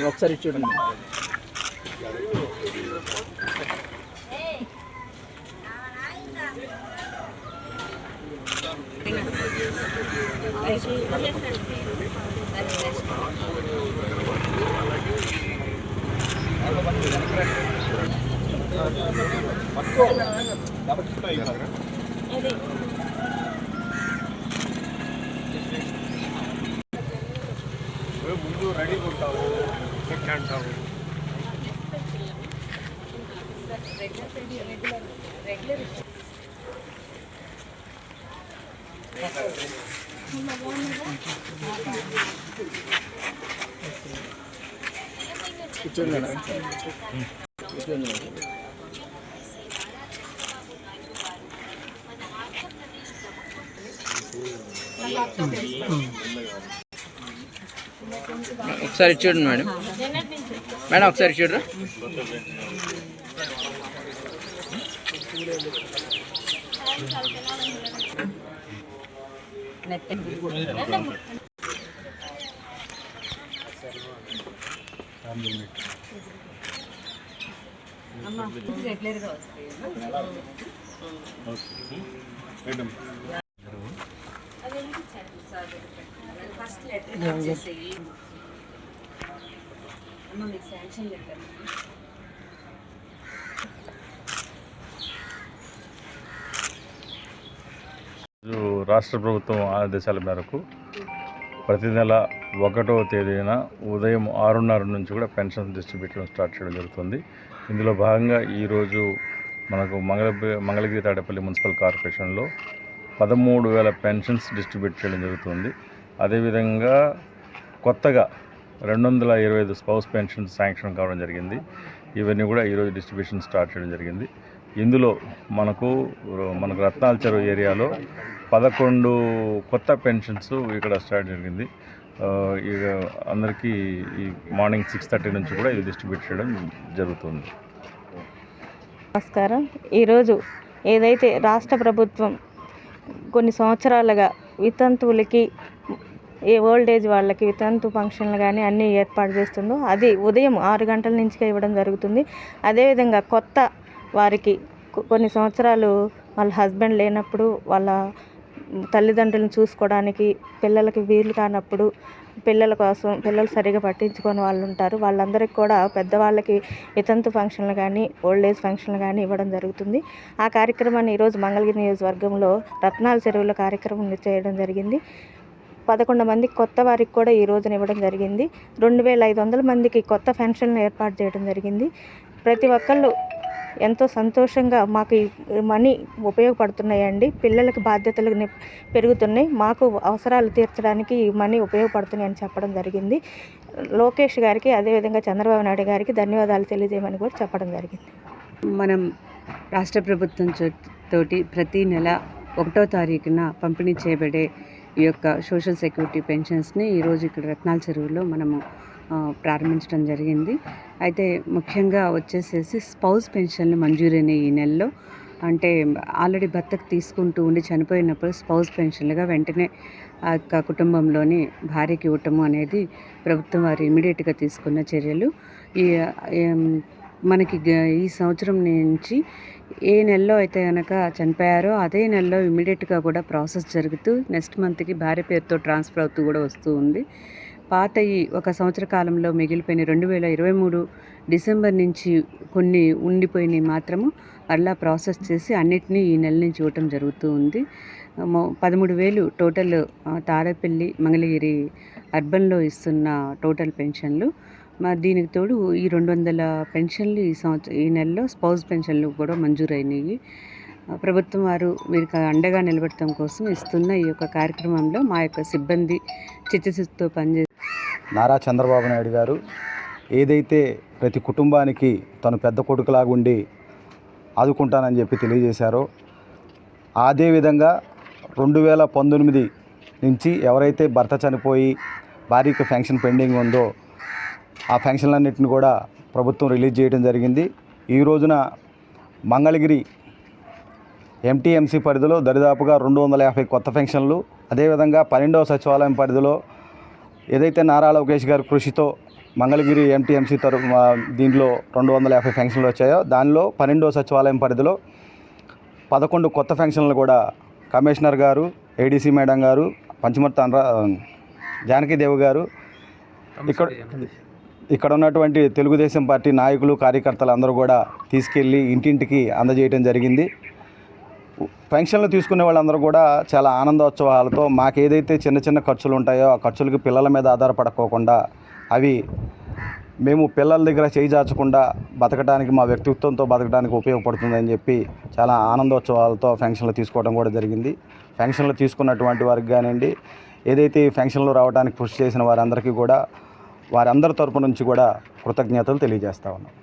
ఒకసారి చూడండి. ముందు రెడీగా ఉంటావు, సెట్ అంటావు. ఒకసారి చూడండి మేడం. మేడం ఒకసారి చూడరా. రెగ్యులర్గా వస్తాయి. ఫస్ట్ లెటర్ వచ్చేసి అమ్మ మీకు శాంక్షన్ లెటర్. రాష్ట్ర ప్రభుత్వం ఆదేశాల మేరకు ప్రతి నెల 1వ తేదీన ఉదయం 6:30 నుంచి కూడా పెన్షన్ డిస్ట్రిబ్యూషన్ స్టార్ట్ చేయడం జరుగుతుంది. ఇందులో భాగంగా ఈరోజు మనకు మంగళగిరి తాడేపల్లి మున్సిపల్ కార్పొరేషన్లో 13,000 పెన్షన్స్ డిస్ట్రిబ్యూట్ చేయడం జరుగుతుంది. అదేవిధంగా కొత్తగా 225 స్పౌస్ పెన్షన్స్ శాంక్షన్ కావడం జరిగింది. ఇవన్నీ కూడా ఈరోజు డిస్ట్రిబ్యూషన్ స్టార్ట్ చేయడం జరిగింది. ఇందులో మనకు రత్నాల చెరువు ఏరియాలో 11 కొత్త పెన్షన్స్ ఇక్కడ స్టార్ట్ జరిగింది. ఇక అందరికీ ఈ మార్నింగ్ 6:30 నుంచి కూడా ఇది డిస్ట్రిబ్యూట్ చేయడం జరుగుతుంది. నమస్కారం. ఈరోజు ఏదైతే రాష్ట్ర ప్రభుత్వం కొన్ని సంవత్సరాలుగా వితంతువులకి ఓల్డ్ ఏజ్ వాళ్ళకి వితంతు ఫంక్షన్లు కానీ అన్నీ ఏర్పాటు చేస్తుందో అది ఉదయం 6 గంటల నుంచి ఇవ్వడం జరుగుతుంది. అదేవిధంగా కొత్త వారికి కొన్ని సంవత్సరాలు వాళ్ళ హస్బెండ్ లేనప్పుడు వాళ్ళ తల్లిదండ్రులను చూసుకోవడానికి పిల్లలకి వీలు కానప్పుడు పిల్లల కోసం పిల్లలు సరిగా పట్టించుకొని వాళ్ళు ఉంటారు. వాళ్ళందరికీ కూడా పెద్దవాళ్ళకి వితంతు ఫంక్షన్లు కానీ ఓల్డ్ ఏజ్ ఫంక్షన్లు కానీ ఇవ్వడం జరుగుతుంది. ఆ కార్యక్రమాన్ని ఈరోజు మంగళగిరి నియోజకవర్గంలో రత్నాల చెరువుల కార్యక్రమం చేయడం జరిగింది. 11 మంది కొత్త వారికి కూడా ఈ రోజున ఇవ్వడం జరిగింది. 2,500 మందికి కొత్త పెన్షన్లు ఏర్పాటు చేయడం జరిగింది. ప్రతి ఒక్కళ్ళు ఎంతో సంతోషంగా మాకు ఈ మనీ ఉపయోగపడుతున్నాయండి, పిల్లలకి బాధ్యతలు పెరుగుతున్నాయి, మాకు అవసరాలు తీర్చడానికి ఈ మనీ ఉపయోగపడుతున్నాయి అని చెప్పడం జరిగింది. లోకేష్ గారికి అదేవిధంగా చంద్రబాబు నాయుడు గారికి ధన్యవాదాలు తెలియజేయమని కూడా చెప్పడం జరిగింది. మనం రాష్ట్ర ప్రభుత్వం తోటి ప్రతి నెల 1వ తారీఖున పంపిణీ చేయబడే ఈ యొక్క సోషల్ సెక్యూరిటీ పెన్షన్స్ని ఈరోజు ఇక్కడ రత్నాల చెరువులో మనము ప్రారంభించడం జరిగింది. అయితే ముఖ్యంగా వచ్చేసేసి స్పౌస్ పెన్షన్లు మంజూరైన ఈ నెలలో, అంటే ఆల్రెడీ భర్తకు తీసుకుంటూ ఉండి చనిపోయినప్పుడు స్పౌస్ పెన్షన్లుగా వెంటనే ఆ యొక్క కుటుంబంలోని భార్యకి ఇవ్వటము అనేది ప్రభుత్వం వారు ఇమీడియట్గా తీసుకున్న చర్యలు. మనకి ఈ సంవత్సరం నుంచి ఏ నెలలో అయితే కనుక చనిపోయారో అదే నెలలో ఇమీడియట్గా కూడా ప్రాసెస్ జరుగుతూ నెక్స్ట్ మంత్కి భార్య పేరుతో ట్రాన్స్ఫర్ అవుతూ కూడా వస్తూ ఉంది. పాత ఈ 1 సంవత్సర కాలంలో మిగిలిపోయిన 2023 డిసెంబర్ నుంచి కొన్ని ఉండిపోయినవి మాత్రము అలా ప్రాసెస్ చేసి అన్నిటినీ ఈ నెల నుంచి ఇవ్వటం జరుగుతూ ఉంది. 13,000 టోటల్ తాడేపల్లి మంగళగిరి అర్బన్లో ఇస్తున్న టోటల్ పెన్షన్లు. దీనికి తోడు ఈ 200 పెన్షన్లు ఈ నెలలో స్పౌస్ పెన్షన్లు కూడా మంజూరైనవి. ప్రభుత్వం వారు వీరికి అండగా నిలబడటం కోసం ఇస్తున్న ఈ యొక్క కార్యక్రమంలో మా యొక్క సిబ్బంది చిత్తశుద్ధితో పనిచేస్తారు. నారా చంద్రబాబు నాయుడు గారు ఏదైతే ప్రతి కుటుంబానికి తను పెద్ద కొడుకులాగా ఉండి ఆదుకుంటానని చెప్పి తెలియజేశారో, అదేవిధంగా 2019 నుంచి ఎవరైతే భర్త చనిపోయి భారీగా ఫెన్షన్ పెండింగ్ ఉందో ఆ ఫెన్షన్లన్నింటిని కూడా ప్రభుత్వం రిలీజ్ చేయడం జరిగింది. ఈ రోజున మంగళగిరి ఎంటీఎంసీ పరిధిలో దరిదాపుగా 250 కొత్త పెన్షన్లు, అదేవిధంగా 12వ సచివాలయం పరిధిలో ఏదైతే నారా లోకేష్ గారి కృషితో మంగళగిరి ఎంటీఎంసీ దీంట్లో 250 పెన్షన్లు వచ్చాయో దానిలో 12వ సచివాలయం పరిధిలో 11 కొత్త పెన్షన్లు కూడా కమిషనర్ గారు, ఏడీసీ మేడం గారు, పంచమర్తి జానకీదేవి గారు, ఇక్కడ ఉన్నటువంటి తెలుగుదేశం పార్టీ నాయకులు, కార్యకర్తలు అందరూ కూడా తీసుకెళ్ళి ఇంటింటికి అందజేయడం జరిగింది. పెన్షన్లు తీసుకునే వాళ్ళందరూ కూడా చాలా ఆనందోత్సవాలతో మాకు ఏదైతే చిన్న చిన్న ఖర్చులు ఉంటాయో ఆ ఖర్చులకి పిల్లల మీద ఆధారపడకోకుండా అవి మేము పిల్లల దగ్గర చేయిచాచకుండా బతకడానికి, మా వ్యక్తిత్వంతో బతకడానికి ఉపయోగపడుతుందని చెప్పి చాలా ఆనందోత్సవాలతో పెన్షన్లు తీసుకోవడం కూడా జరిగింది. పెన్షన్లు తీసుకున్నటువంటి వారికి కానివ్వండి, ఏదైతే పెన్షన్లు రావడానికి కృషి చేసిన వారందరికీ కూడా వారందరి తరపు నుంచి కూడా కృతజ్ఞతలు తెలియజేస్తా ఉన్నాం.